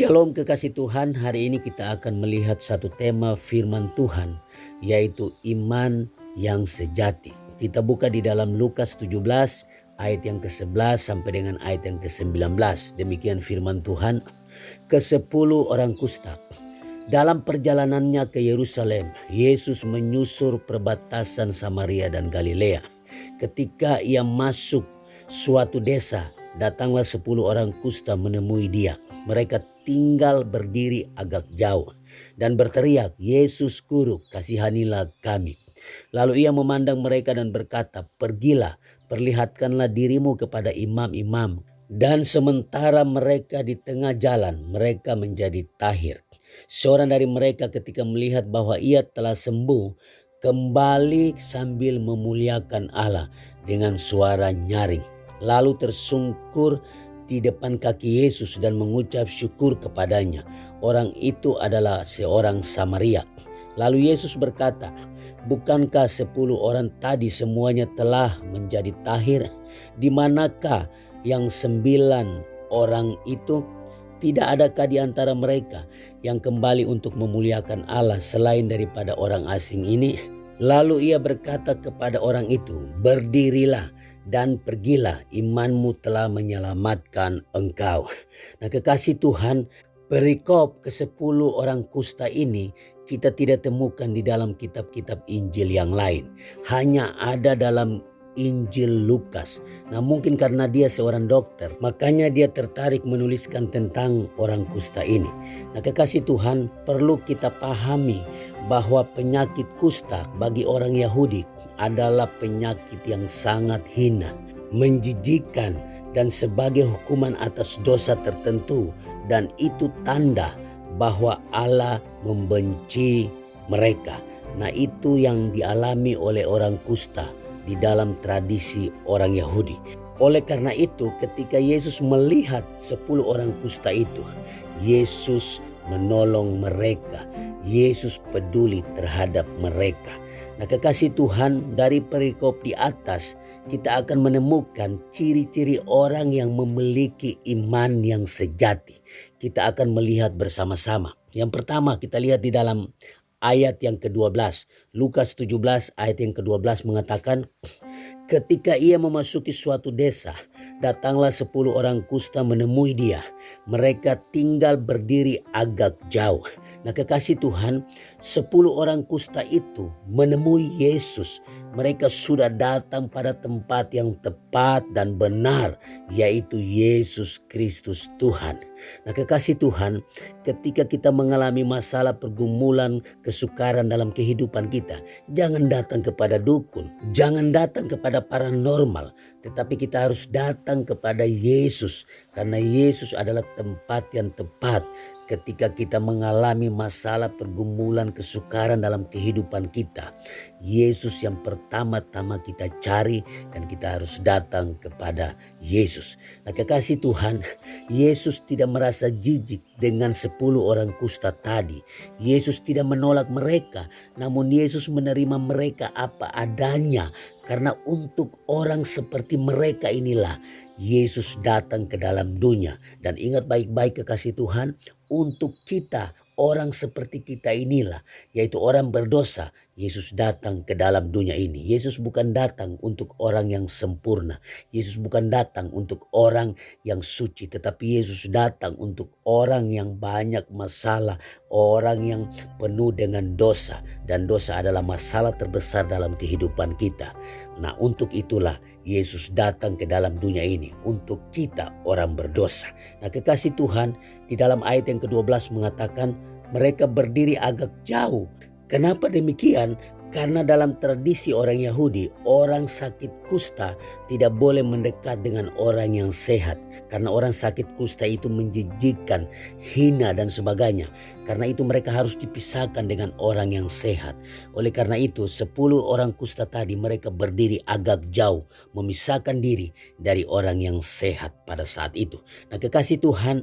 Shalom kekasih Tuhan, hari ini kita akan melihat satu tema firman Tuhan, yaitu iman yang sejati. Kita buka di dalam Lukas 17 ayat yang ke-11 sampai dengan ayat yang ke-19. Demikian firman Tuhan. Ke-10 orang kusta. Dalam perjalanannya ke Yerusalem, Yesus menyusur perbatasan Samaria dan Galilea. Ketika ia masuk suatu desa, datanglah 10 orang kusta menemui dia. Mereka tinggal berdiri agak jauh dan berteriak, "Yesus Guru, kasihanilah kami." Lalu ia memandang mereka dan berkata, "Pergilah, perlihatkanlah dirimu kepada imam-imam." Dan sementara mereka di tengah jalan, mereka menjadi tahir. Seorang dari mereka ketika melihat bahwa ia telah sembuh, kembali sambil memuliakan Allah dengan suara nyaring. Lalu tersungkur di depan kaki Yesus dan mengucap syukur kepadanya. Orang itu adalah seorang Samaria. Lalu Yesus berkata, "Bukankah 10 orang tadi semuanya telah menjadi tahir? Di manakah yang 9 orang itu? Tidak adakah di antara mereka yang kembali untuk memuliakan Allah selain daripada orang asing ini?" Lalu ia berkata kepada orang itu, "Berdirilah dan pergilah, imanmu telah menyelamatkan engkau." Nah kekasih Tuhan, perikop ke-10 orang kusta ini kita tidak temukan di dalam kitab-kitab Injil yang lain. Hanya ada dalam Injil Lukas. Nah mungkin karena dia seorang dokter, makanya dia tertarik menuliskan tentang orang kusta ini. Nah kekasih Tuhan, perlu kita pahami bahwa penyakit kusta bagi orang Yahudi adalah penyakit yang sangat hina, menjijikkan, dan sebagai hukuman atas dosa tertentu. Dan itu tanda bahwa Allah membenci mereka. Nah itu yang dialami oleh orang kusta di dalam tradisi orang Yahudi. Oleh karena itu ketika Yesus melihat 10 orang kusta itu, Yesus menolong mereka. Yesus peduli terhadap mereka. Nah kekasih Tuhan, dari perikop di atas kita akan menemukan ciri-ciri orang yang memiliki iman yang sejati. Kita akan melihat bersama-sama. Yang pertama kita lihat di dalam ayat yang ke-12. Lukas 17 ayat yang ke-12 mengatakan, ketika ia memasuki suatu desa, datanglah 10 orang kusta menemui dia. Mereka tinggal berdiri agak jauh. Nah kekasih Tuhan, 10 orang kusta itu menemui Yesus. Mereka sudah datang pada tempat yang tepat dan benar, yaitu Yesus Kristus Tuhan. Nah kekasih Tuhan, ketika kita mengalami masalah, pergumulan, kesukaran dalam kehidupan kita, jangan datang kepada dukun, jangan datang kepada paranormal, tetapi kita harus datang kepada Yesus, karena Yesus adalah tempat yang tepat. Ketika kita mengalami masalah, pergumulan, kesukaran dalam kehidupan kita, Yesus yang pertama-tama kita cari dan kita harus datang kepada Yesus. Nah kekasih Tuhan, Yesus tidak merasa jijik dengan 10 orang kusta tadi. Yesus tidak menolak mereka, namun Yesus menerima mereka apa adanya. Karena untuk orang seperti mereka inilah Yesus datang ke dalam dunia. Dan ingat baik-baik kekasih Tuhan, untuk kita orang seperti kita inilah, yaitu orang berdosa, Yesus datang ke dalam dunia ini. Yesus bukan datang untuk orang yang sempurna. Yesus bukan datang untuk orang yang suci, tetapi Yesus datang untuk orang yang banyak masalah, orang yang penuh dengan dosa. Dan dosa adalah masalah terbesar dalam kehidupan kita. Nah untuk itulah Yesus datang ke dalam dunia ini untuk kita orang berdosa. Nah kekasih Tuhan, di dalam ayat yang ke-12 mengatakan mereka berdiri agak jauh. Kenapa demikian? Karena dalam tradisi orang Yahudi, orang sakit kusta tidak boleh mendekat dengan orang yang sehat. Karena orang sakit kusta itu menjijikkan, hina dan sebagainya. Karena itu mereka harus dipisahkan dengan orang yang sehat. Oleh karena itu 10 orang kusta tadi mereka berdiri agak jauh, memisahkan diri dari orang yang sehat pada saat itu. Nah kekasih Tuhan,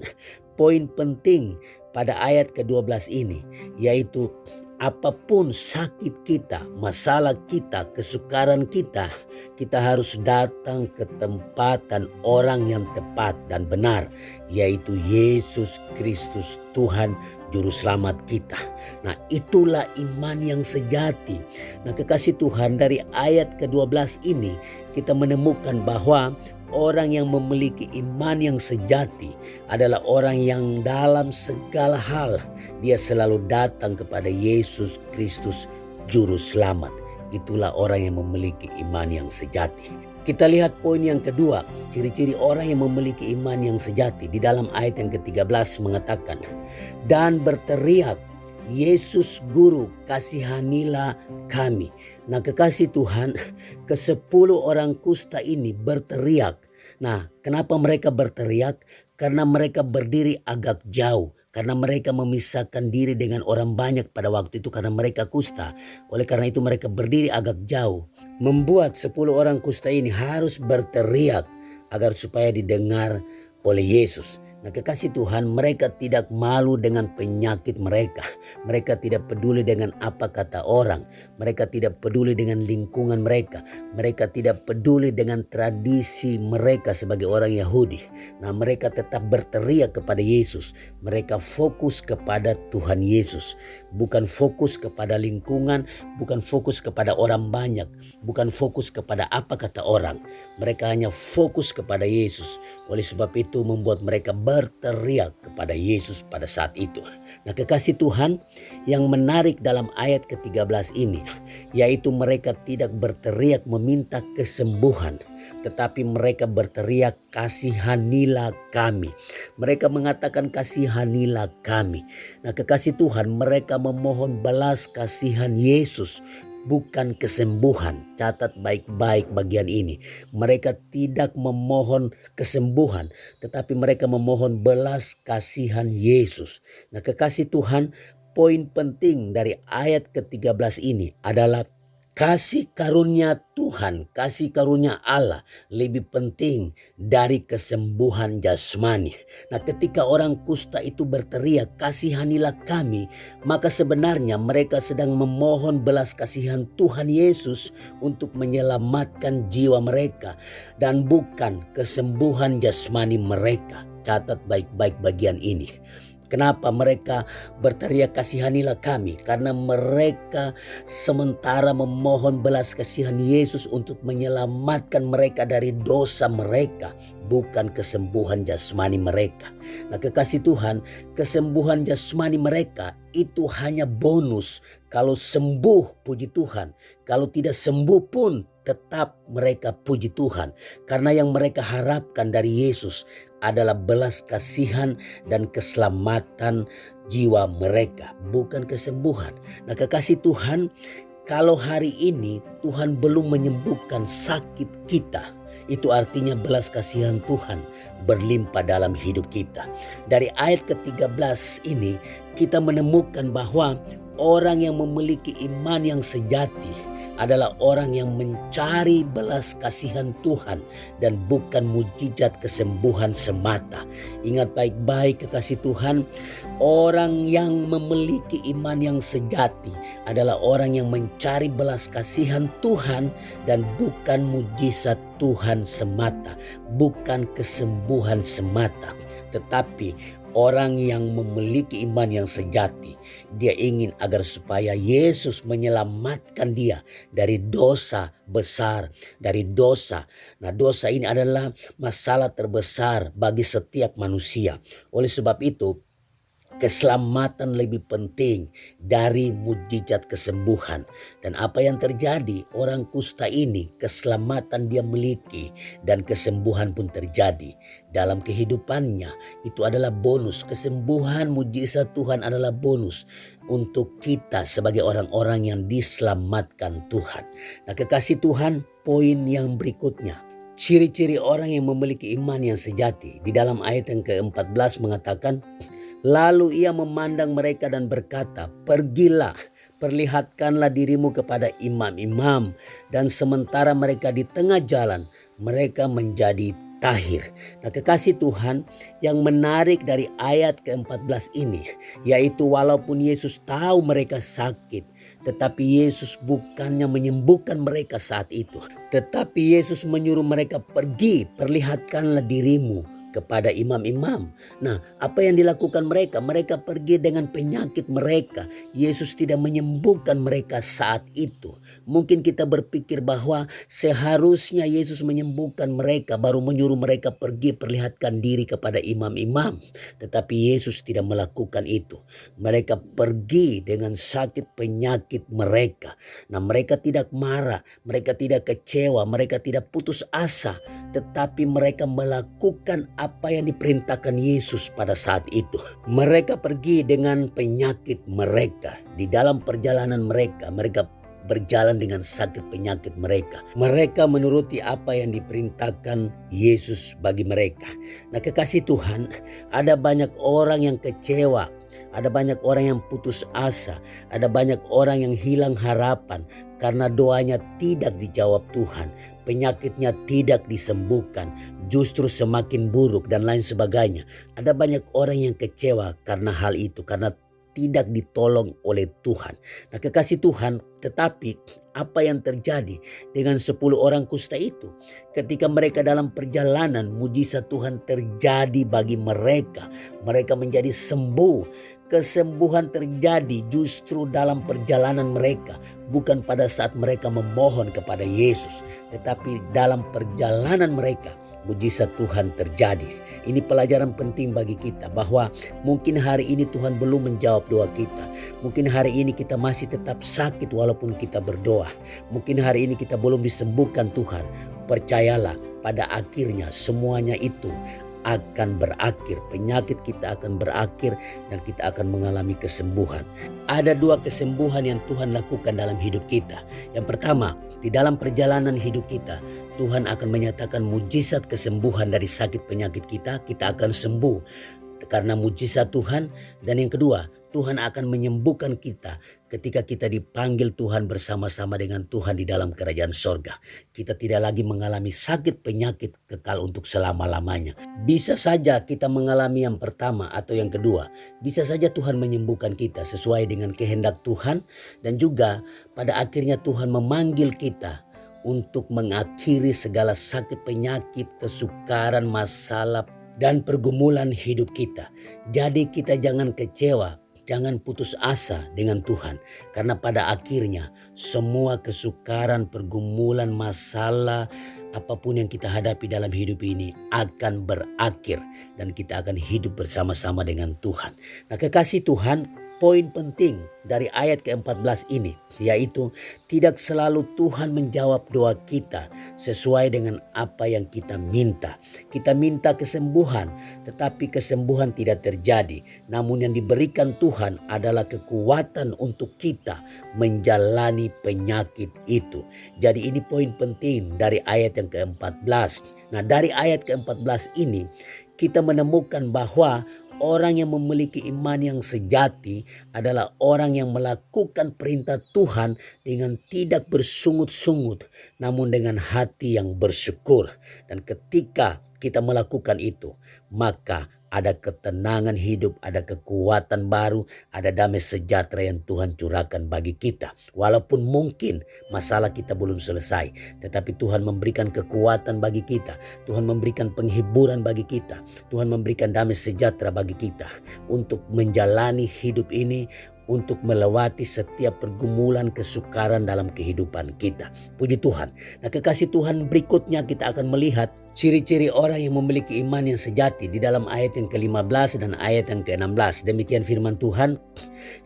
poin penting pada ayat ke-12 ini yaitu apapun sakit kita, masalah kita, kesukaran kita, kita harus datang ke tempat dan orang yang tepat dan benar, yaitu Yesus Kristus Tuhan Juru Selamat kita. Nah, itulah iman yang sejati. Nah, kekasih Tuhan, dari ayat ke-12 ini kita menemukan bahwa orang yang memiliki iman yang sejati adalah orang yang dalam segala hal dia selalu datang kepada Yesus Kristus Juru Selamat. Itulah orang yang memiliki iman yang sejati. Kita lihat poin yang kedua, ciri-ciri orang yang memiliki iman yang sejati. Di dalam ayat yang ke-13 mengatakan, dan berteriak, Yesus Guru, kasihanilah kami. Nah, kekasih Tuhan, ke-10 orang kusta ini berteriak. Nah, kenapa mereka berteriak? Karena mereka berdiri agak jauh. Karena mereka memisahkan diri dengan orang banyak pada waktu itu karena mereka kusta. Oleh karena itu mereka berdiri agak jauh. Membuat 10 orang kusta ini harus berteriak agar supaya didengar oleh Yesus. Nah, kekasih Tuhan, mereka tidak malu dengan penyakit mereka. Mereka tidak peduli dengan apa kata orang. Mereka tidak peduli dengan lingkungan mereka. Mereka tidak peduli dengan tradisi mereka sebagai orang Yahudi. Nah, mereka tetap berteriak kepada Yesus. Mereka fokus kepada Tuhan Yesus. Bukan fokus kepada lingkungan, bukan fokus kepada orang banyak, bukan fokus kepada apa kata orang. Mereka hanya fokus kepada Yesus. Oleh sebab itu membuat mereka berteriak kepada Yesus pada saat itu. Nah, kekasih Tuhan, yang menarik dalam ayat ke-13 ini, yaitu mereka tidak berteriak meminta kesembuhan, tetapi mereka berteriak, kasihanilah kami. Mereka mengatakan, kasihanilah kami. Nah, kekasih Tuhan, mereka memohon belas kasihan Yesus, bukan kesembuhan. Catat baik-baik bagian ini. Mereka tidak memohon kesembuhan, tetapi mereka memohon belas kasihan Yesus. Nah, kekasih Tuhan, poin penting dari ayat ke-13 ini adalah kasih karunia Tuhan, kasih karunia Allah lebih penting dari kesembuhan jasmani. Nah, ketika orang kusta itu berteriak, kasihanilah kami, maka sebenarnya mereka sedang memohon belas kasihan Tuhan Yesus untuk menyelamatkan jiwa mereka dan bukan kesembuhan jasmani mereka. Catat baik-baik bagian ini. Kenapa mereka berteriak kasihanilah kami? Karena mereka sementara memohon belas kasihan Yesus untuk menyelamatkan mereka dari dosa mereka, bukan kesembuhan jasmani mereka. Nah, kekasih Tuhan, kesembuhan jasmani mereka itu hanya bonus. Kalau sembuh, puji Tuhan. Kalau tidak sembuh pun tetap mereka puji Tuhan. Karena yang mereka harapkan dari Yesus adalah belas kasihan dan keselamatan jiwa mereka, bukan kesembuhan. Nah, kekasih Tuhan, kalau hari ini Tuhan belum menyembuhkan sakit kita, itu artinya belas kasihan Tuhan berlimpah dalam hidup kita. Dari ayat ke-13 ini kita menemukan bahwa orang yang memiliki iman yang sejati adalah orang yang mencari belas kasihan Tuhan dan bukan mujizat kesembuhan semata. Ingat baik-baik kekasih Tuhan, orang yang memiliki iman yang sejati adalah orang yang mencari belas kasihan Tuhan dan bukan mujizat Tuhan semata, bukan kesembuhan semata. Tetapi orang yang memiliki iman yang sejati, dia ingin agar supaya Yesus menyelamatkan dia dari dosa besar, dari dosa. Nah, dosa ini adalah masalah terbesar bagi setiap manusia. Oleh sebab itu, keselamatan lebih penting dari mujizat kesembuhan. Dan apa yang terjadi? Orang kusta ini keselamatan dia miliki dan kesembuhan pun terjadi dalam kehidupannya. Itu adalah bonus. Kesembuhan mujizat Tuhan adalah bonus untuk kita sebagai orang-orang yang diselamatkan Tuhan. Nah, kekasih Tuhan, poin yang berikutnya, ciri-ciri orang yang memiliki iman yang sejati. Di dalam ayat yang ke-14 mengatakan, lalu ia memandang mereka dan berkata, pergilah, perlihatkanlah dirimu kepada imam-imam. Dan sementara mereka di tengah jalan, mereka menjadi tahir. Nah, kekasih Tuhan, yang menarik dari ayat ke-14 ini yaitu walaupun Yesus tahu mereka sakit, tetapi Yesus bukannya menyembuhkan mereka saat itu. Tetapi Yesus menyuruh mereka pergi, perlihatkanlah dirimu kepada imam-imam. Nah, apa yang dilakukan mereka? Mereka pergi dengan penyakit mereka. Yesus tidak menyembuhkan mereka saat itu. Mungkin kita berpikir bahwa seharusnya Yesus menyembuhkan mereka, baru menyuruh mereka pergi perlihatkan diri kepada imam-imam. Tetapi Yesus tidak melakukan itu. Mereka pergi dengan sakit penyakit mereka. Nah, mereka tidak marah, mereka tidak kecewa, mereka tidak putus asa. Tetapi mereka melakukan apa yang diperintahkan Yesus pada saat itu. Mereka pergi dengan penyakit mereka. Di dalam perjalanan mereka, mereka berjalan dengan sakit penyakit mereka. Mereka menuruti apa yang diperintahkan Yesus bagi mereka. Nah, kekasih Tuhan, ada banyak orang yang kecewa. Ada banyak orang yang putus asa. Ada banyak orang yang hilang harapan karena doanya tidak dijawab Tuhan. Penyakitnya tidak disembuhkan, justru semakin buruk dan lain sebagainya. Ada banyak orang yang kecewa karena hal itu, karena tidak ditolong oleh Tuhan. Nah, kekasih Tuhan, tetapi apa yang terjadi dengan 10 orang kusta itu? Ketika mereka dalam perjalanan, mujizat Tuhan terjadi bagi mereka. Mereka menjadi sembuh. Kesembuhan terjadi justru dalam perjalanan mereka, bukan pada saat mereka memohon kepada Yesus, tetapi dalam perjalanan mereka mujizat Tuhan terjadi. Ini pelajaran penting bagi kita bahwa mungkin hari ini Tuhan belum menjawab doa kita. Mungkin hari ini kita masih tetap sakit walaupun kita berdoa. Mungkin hari ini kita belum disembuhkan Tuhan. Percayalah, pada akhirnya semuanya itu akan berakhir. Penyakit kita akan berakhir dan kita akan mengalami kesembuhan. Ada 2 kesembuhan yang Tuhan lakukan dalam hidup kita. Yang pertama, di dalam perjalanan hidup kita, Tuhan akan menyatakan mujizat kesembuhan dari sakit penyakit kita. Kita akan sembuh karena mujizat Tuhan. Dan yang kedua, Tuhan akan menyembuhkan kita ketika kita dipanggil Tuhan bersama-sama dengan Tuhan di dalam kerajaan sorga. Kita tidak lagi mengalami sakit penyakit kekal untuk selama-lamanya. Bisa saja kita mengalami yang pertama atau yang kedua. Bisa saja Tuhan menyembuhkan kita sesuai dengan kehendak Tuhan. Dan juga pada akhirnya Tuhan memanggil kita untuk mengakhiri segala sakit penyakit, kesukaran, masalah, dan pergumulan hidup kita. Jadi kita jangan kecewa. Jangan putus asa dengan Tuhan. Karena pada akhirnya semua kesukaran, pergumulan, masalah, apapun yang kita hadapi dalam hidup ini akan berakhir. Dan kita akan hidup bersama-sama dengan Tuhan. Nah, kekasih Tuhan, poin penting dari ayat ke-14 ini yaitu tidak selalu Tuhan menjawab doa kita sesuai dengan apa yang kita minta. Kita minta kesembuhan, tetapi kesembuhan tidak terjadi. Namun yang diberikan Tuhan adalah kekuatan untuk kita menjalani penyakit itu. Jadi ini poin penting dari ayat yang ke-14. Nah, dari ayat ke-14 ini kita menemukan bahwa orang yang memiliki iman yang sejati adalah orang yang melakukan perintah Tuhan dengan tidak bersungut-sungut, namun dengan hati yang bersyukur. Dan ketika kita melakukan itu, maka ada ketenangan hidup, ada kekuatan baru, ada damai sejahtera yang Tuhan curahkan bagi kita. Walaupun mungkin masalah kita belum selesai, tetapi Tuhan memberikan kekuatan bagi kita. Tuhan memberikan penghiburan bagi kita. Tuhan memberikan damai sejahtera bagi kita untuk menjalani hidup ini, untuk melewati setiap pergumulan kesukaran dalam kehidupan kita. Puji Tuhan. Nah, kekasih Tuhan, berikutnya kita akan melihat ciri-ciri orang yang memiliki iman yang sejati di dalam ayat yang ke-15 dan ayat yang ke-16. Demikian firman Tuhan.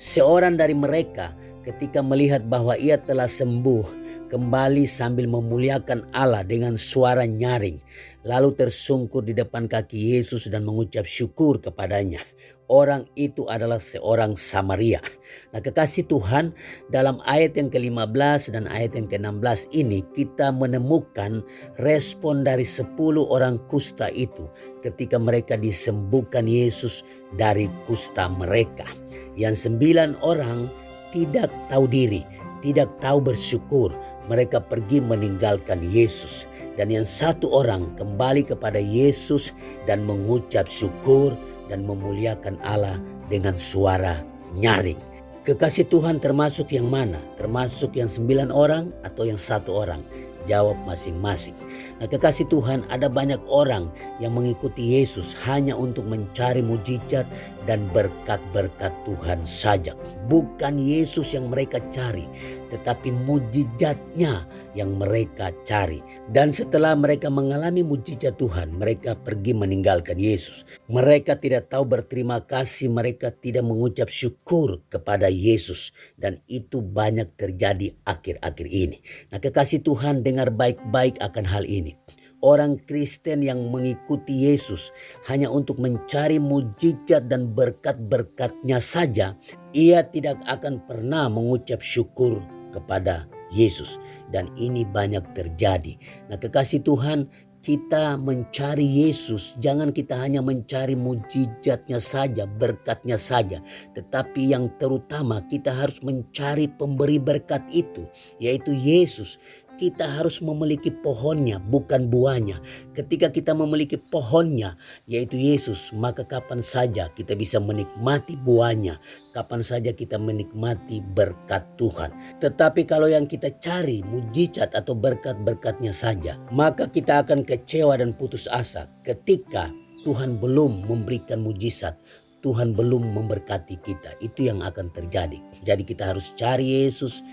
Seorang dari mereka ketika melihat bahwa ia telah sembuh, kembali sambil memuliakan Allah dengan suara nyaring, lalu tersungkur di depan kaki Yesus dan mengucap syukur kepadanya. Orang itu adalah seorang Samaria. Nah, kekasih Tuhan, dalam ayat yang ke-15 dan ayat yang ke-16 ini kita menemukan respon dari 10 orang kusta itu ketika mereka disembuhkan Yesus dari kusta mereka. Yang 9 orang tidak tahu diri, tidak tahu bersyukur. mereka pergi meninggalkan Yesus. Dan yang satu orang kembali kepada Yesus dan mengucap syukur dan memuliakan Allah dengan suara nyaring. Kekasih Tuhan termasuk yang mana? Termasuk yang 9 orang atau yang satu orang? Jawab masing-masing. Nah, kekasih Tuhan, ada banyak orang yang mengikuti Yesus hanya untuk mencari mujizat dan berkat-berkat Tuhan saja. Bukan Yesus yang mereka cari, tetapi mujizatnya yang mereka cari. Dan setelah mereka mengalami mujizat Tuhan, mereka pergi meninggalkan Yesus. Mereka tidak tahu berterima kasih, mereka tidak mengucap syukur kepada Yesus. Dan itu banyak terjadi akhir-akhir ini. Nah, kekasih Tuhan, dengar baik-baik akan hal ini. Orang Kristen yang mengikuti Yesus hanya untuk mencari mujizat dan berkat-berkatnya saja, ia tidak akan pernah mengucap syukur kepada Yesus. Dan ini banyak terjadi. Nah, kekasih Tuhan, kita mencari Yesus, jangan kita hanya mencari mujizatnya saja, berkatnya saja. Tetapi yang terutama kita harus mencari pemberi berkat itu, yaitu Yesus. Kita harus memiliki pohonnya, bukan buahnya. Ketika kita memiliki pohonnya, yaitu Yesus, maka kapan saja kita bisa menikmati buahnya. Kapan saja kita menikmati berkat Tuhan. Tetapi kalau yang kita cari mujizat atau berkat-berkatnya saja, maka kita akan kecewa dan putus asa ketika Tuhan belum memberikan mujizat. Tuhan belum memberkati kita. Itu yang akan terjadi. Jadi kita harus cari Yesus,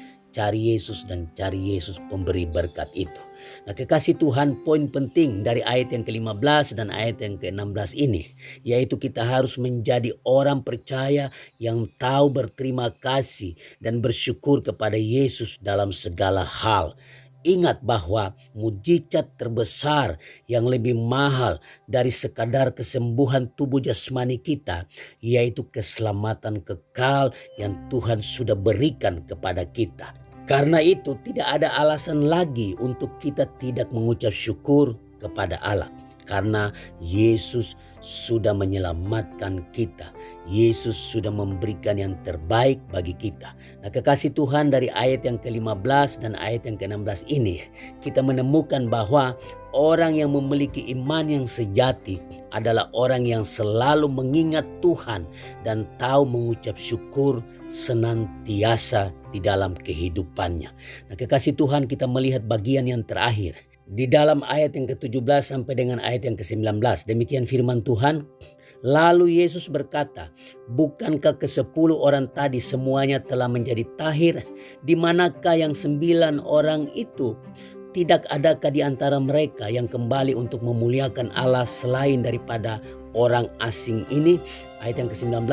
dan cari Yesus pemberi berkat itu. Nah, kekasih Tuhan, poin penting dari ayat yang ke-15 dan ayat yang ke-16 ini, yaitu kita harus menjadi orang percaya yang tahu berterima kasih dan bersyukur kepada Yesus dalam segala hal. Ingat bahwa mujizat terbesar yang lebih mahal dari sekadar kesembuhan tubuh jasmani kita, yaitu keselamatan kekal yang Tuhan sudah berikan kepada kita. Karena itu tidak ada alasan lagi untuk kita tidak mengucap syukur kepada Allah. Karena Yesus sudah menyelamatkan kita. Yesus sudah memberikan yang terbaik bagi kita. Nah, kekasih Tuhan, dari ayat yang ke-15 dan ayat yang ke-16 ini, kita menemukan bahwa orang yang memiliki iman yang sejati adalah orang yang selalu mengingat Tuhan dan tahu mengucap syukur senantiasa di dalam kehidupannya. Nah, kekasih Tuhan, kita melihat bagian yang terakhir di dalam ayat yang ke-17 sampai dengan ayat yang ke-19. Demikian firman Tuhan. Lalu Yesus berkata, bukankah ke-10 orang tadi semuanya telah menjadi tahir? Di manakah yang 9 orang itu? Tidak adakah di antara mereka yang kembali untuk memuliakan Allah selain daripada orang asing ini? Ayat yang ke-19,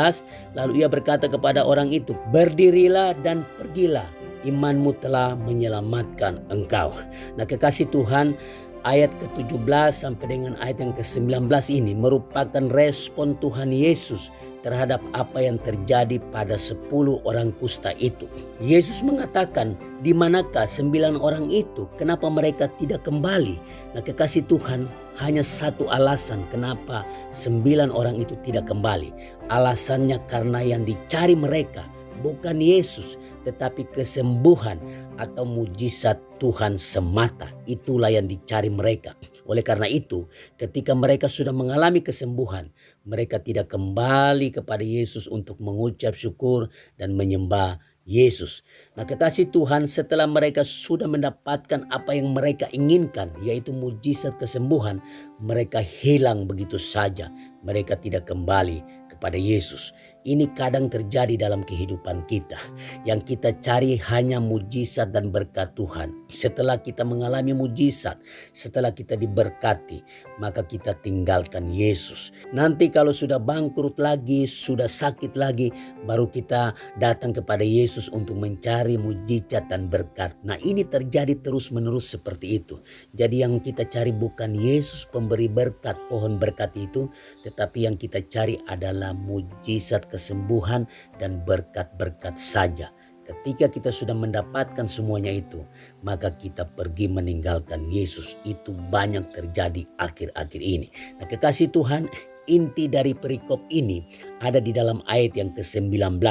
lalu ia berkata kepada orang itu, berdirilah dan pergilah, imanmu telah menyelamatkan engkau. Nah, kekasih Tuhan, ayat ke-17 sampai dengan ayat yang ke-19 ini merupakan respon Tuhan Yesus terhadap apa yang terjadi pada 10 orang kusta itu. Yesus mengatakan, di manakah 9 orang itu? Kenapa mereka tidak kembali? Nah, kekasih Tuhan, hanya satu alasan kenapa 9 orang itu tidak kembali. Alasannya karena yang dicari mereka bukan Yesus, tetapi kesembuhan atau mujizat Tuhan semata. Itulah yang dicari mereka. Oleh karena itu, ketika mereka sudah mengalami kesembuhan, mereka tidak kembali kepada Yesus untuk mengucap syukur dan menyembah Yesus. Nah, kekasih Tuhan, setelah mereka sudah mendapatkan apa yang mereka inginkan, yaitu mujizat kesembuhan, mereka hilang begitu saja. Mereka tidak kembali kepada Yesus. Ini kadang terjadi dalam kehidupan kita. Yang kita cari hanya mujizat dan berkat Tuhan. Setelah kita mengalami mujizat, setelah kita diberkati, maka kita tinggalkan Yesus. Nanti kalau sudah bangkrut lagi, sudah sakit lagi, baru kita datang kepada Yesus untuk mencari mujizat dan berkat. Nah, ini terjadi terus-menerus seperti itu. Jadi yang kita cari bukan Yesus pemberi berkat, pohon berkat itu, tetapi yang kita cari adalah mujizat kesembuhan dan berkat-berkat saja. Ketika kita sudah mendapatkan semuanya itu, maka kita pergi meninggalkan Yesus. Itu banyak terjadi akhir-akhir ini. Nah, kekasih Tuhan, inti dari perikop ini ada di dalam ayat yang ke-19,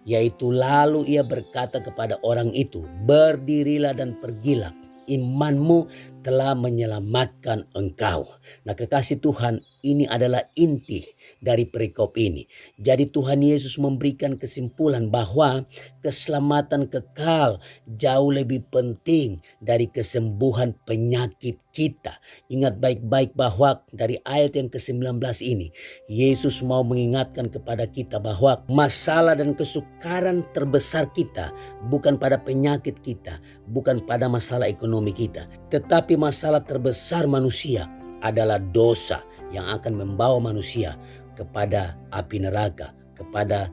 yaitu lalu ia berkata kepada orang itu, berdirilah dan pergilah, imanmu telah menyelamatkan engkau. Nah, kekasih Tuhan, ini adalah inti dari perikop ini. Jadi Tuhan Yesus memberikan kesimpulan bahwa keselamatan kekal jauh lebih penting dari kesembuhan penyakit kita. Ingat baik-baik bahwa dari ayat yang ke-19 ini, Yesus mau mengingatkan kepada kita bahwa masalah dan kesukaran terbesar kita bukan pada penyakit kita, bukan pada masalah ekonomi kita, tetapi masalah terbesar manusia adalah dosa yang akan membawa manusia kepada api neraka, kepada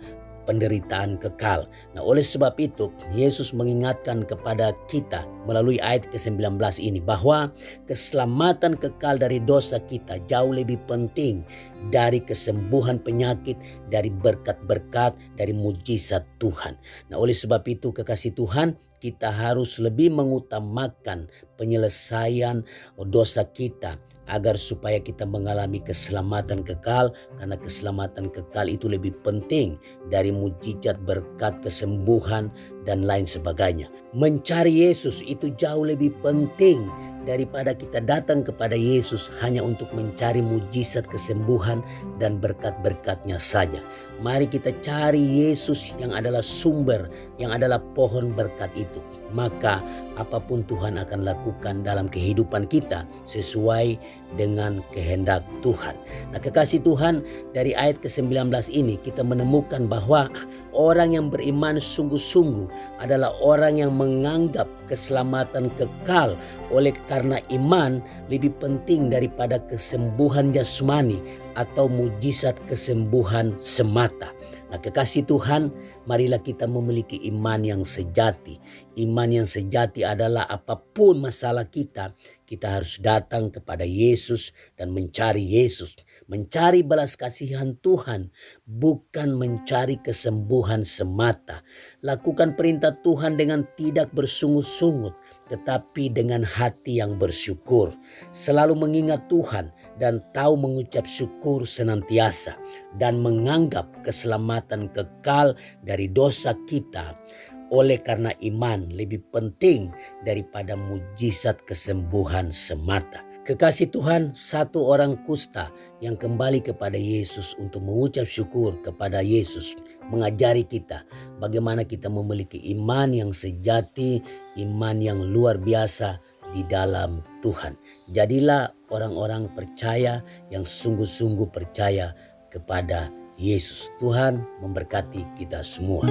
penderitaan kekal. Nah, oleh sebab itu Yesus mengingatkan kepada kita melalui ayat ke-19 ini bahwa keselamatan kekal dari dosa kita jauh lebih penting dari kesembuhan penyakit, dari berkat-berkat, dari mujizat Tuhan. Nah, oleh sebab itu kekasih Tuhan, kita harus lebih mengutamakan penyelesaian dosa kita agar supaya kita mengalami keselamatan kekal, karena keselamatan kekal itu lebih penting dari mujizat, berkat, kesembuhan dan lain sebagainya. Mencari Yesus itu jauh lebih penting daripada kita datang kepada Yesus hanya untuk mencari mujizat, kesembuhan dan berkat-berkatnya saja. Mari kita cari Yesus yang adalah sumber, yang adalah pohon berkat itu. Maka apapun Tuhan akan lakukan dalam kehidupan kita sesuai dengan kehendak Tuhan. Nah, kekasih Tuhan, dari ayat ke-19 ini kita menemukan bahwa orang yang beriman sungguh-sungguh adalah orang yang menganggap keselamatan kekal oleh karena iman lebih penting daripada kesembuhan jasmani atau mujizat kesembuhan semata. Nah, kekasih Tuhan, marilah kita memiliki iman yang sejati. Iman yang sejati adalah apapun masalah kita, kita harus datang kepada Yesus dan mencari Yesus. Mencari belas kasihan Tuhan, bukan mencari kesembuhan semata. Lakukan perintah Tuhan dengan tidak bersungut-sungut, tetapi dengan hati yang bersyukur. Selalu mengingat Tuhan dan tahu mengucap syukur senantiasa, dan menganggap keselamatan kekal dari dosa kita oleh karena iman lebih penting daripada mujizat kesembuhan semata. Kekasih Tuhan, satu orang kusta yang kembali kepada Yesus untuk mengucap syukur kepada Yesus mengajari kita bagaimana kita memiliki iman yang sejati, iman yang luar biasa di dalam Tuhan. Jadilah orang-orang percaya yang sungguh-sungguh percaya kepada Yesus. Tuhan memberkati kita semua.